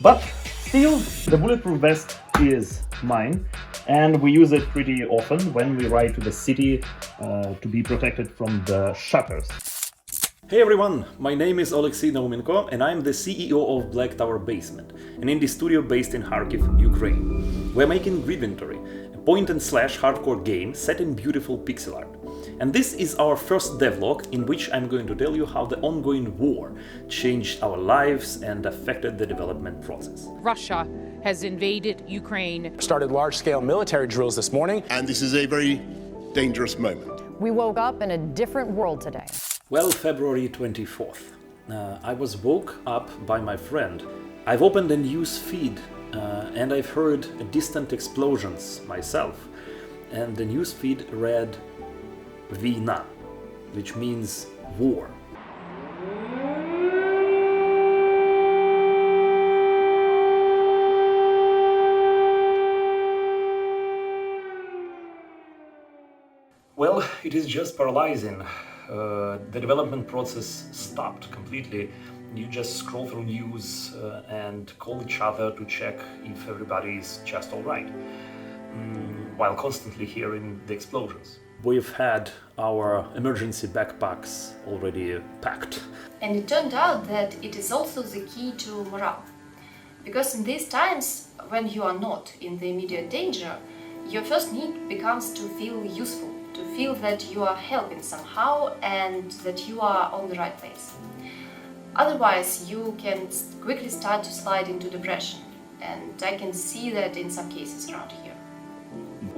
But still, the bulletproof vest is mine, and we use it pretty often when we ride to the city to be protected from the shutters. Hey everyone, my name is Oleksiy Naumenko and I'm the CEO of Black Tower Basement, an indie studio based in Kharkiv, Ukraine. We're making Greedventory, a point-and-slash hardcore game set in beautiful pixel art. And this is our first devlog in which I'm going to tell you how the ongoing war changed our lives and affected the development process. Russia has invaded Ukraine. Started large-scale military drills this morning. And this is a very dangerous moment. We woke up in a different world today. Well, February 24th. I was woke up by my friend. I've opened a news feed and I've heard distant explosions myself. And the news feed read Vina, which means war. Well, it is just paralyzing. The development process stopped completely. You just scroll through news and call each other to check if everybody is just alright, while constantly hearing the explosions. We've had our emergency backpacks already packed. And it turned out that it is also the key to morale. Because in these times, when you are not in the immediate danger, your first need becomes to feel useful, to feel that you are helping somehow and that you are on the right place. Otherwise, you can quickly start to slide into depression, and I can see that in some cases around here.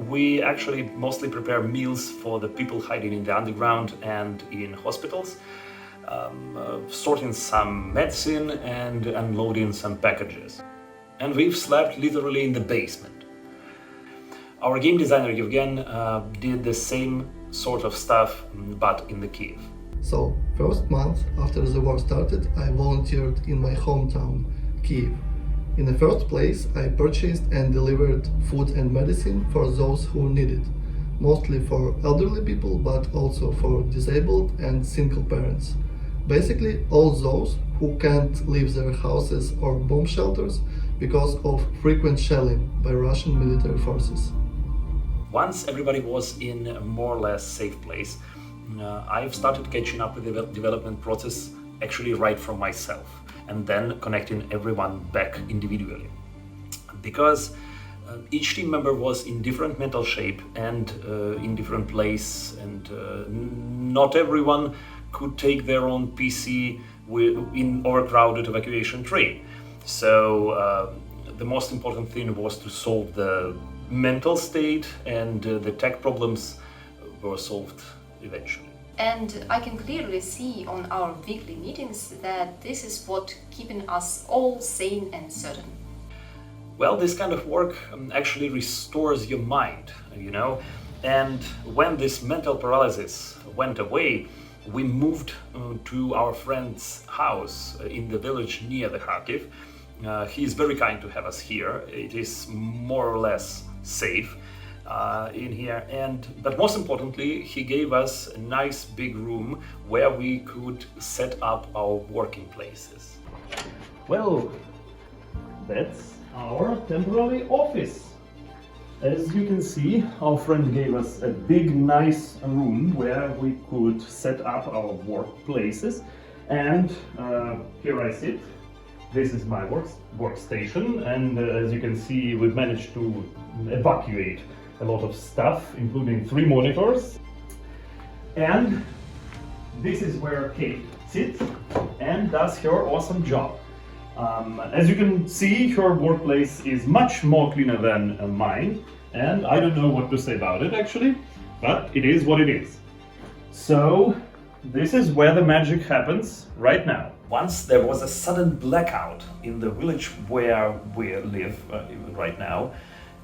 We actually mostly prepare meals for the people hiding in the underground and in hospitals, sorting some medicine and unloading some packages. And we've slept literally in the basement. Our game designer Yevgen did the same sort of stuff, but in the Kiev. So, first month after the war started, I volunteered in my hometown, Kiev. In the first place, I purchased and delivered food and medicine for those who need it, mostly for elderly people, but also for disabled and single parents. Basically, all those who can't leave their houses or bomb shelters because of frequent shelling by Russian military forces. Once everybody was in a more or less safe place, I've started catching up with the development process actually right from myself, and then connecting everyone back individually. Because each team member was in different mental shape and in different place, and not everyone could take their own PC in overcrowded evacuation train. So the most important thing was to solve the mental state, and the tech problems were solved eventually. And I can clearly see on our weekly meetings that this is what keeping us all sane and certain. Well, this kind of work actually restores your mind, you know. And when this mental paralysis went away, we moved to our friend's house in the village near the Kharkiv. He is very kind to have us here. It is more or less safe in here, but most importantly, he gave us a nice big room where we could set up our working places. Well, that's our temporary office. As you can see, our friend gave us a big, nice room where we could set up our workplaces, and here I sit. This is my workstation, and as you can see, we've managed to evacuate a lot of stuff, including 3 monitors. And this is where Kate sits and does her awesome job. As you can see, her workplace is much more cleaner than mine, and I don't know what to say about it actually, but it is what it is. So this is where the magic happens right now. Once there was a sudden blackout in the village where we live right now,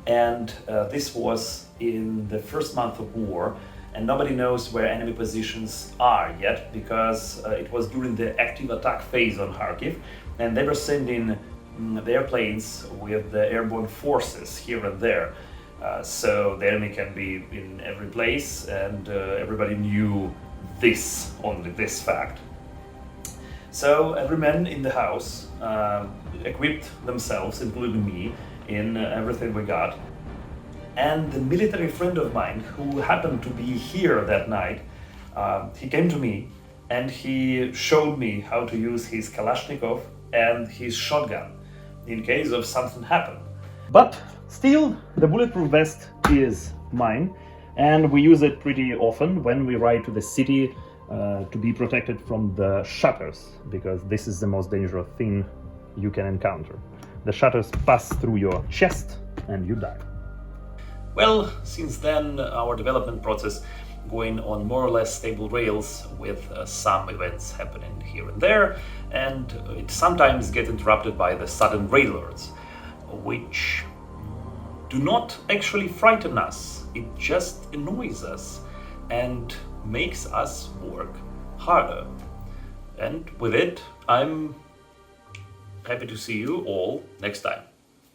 and this was in the first month of war, and nobody knows where enemy positions are yet, because it was during the active attack phase on Kharkiv, and they were sending the airplanes with the airborne forces here and there. So the enemy can be in every place, and everybody knew only this fact. So every man in the house equipped themselves, including me, in everything we got. And the military friend of mine, who happened to be here that night, he came to me and he showed me how to use his Kalashnikov and his shotgun in case of something happened. But still, the bulletproof vest is mine, and we use it pretty often when we ride to the city to be protected from the shutters, because this is the most dangerous thing you can encounter. The shutters pass through your chest and you die. Well, since then, our development process going on more or less stable rails with some events happening here and there, and it sometimes gets interrupted by the sudden raid alerts, which do not actually frighten us, it just annoys us and makes us work harder. And with it, I'm happy to see you all next time.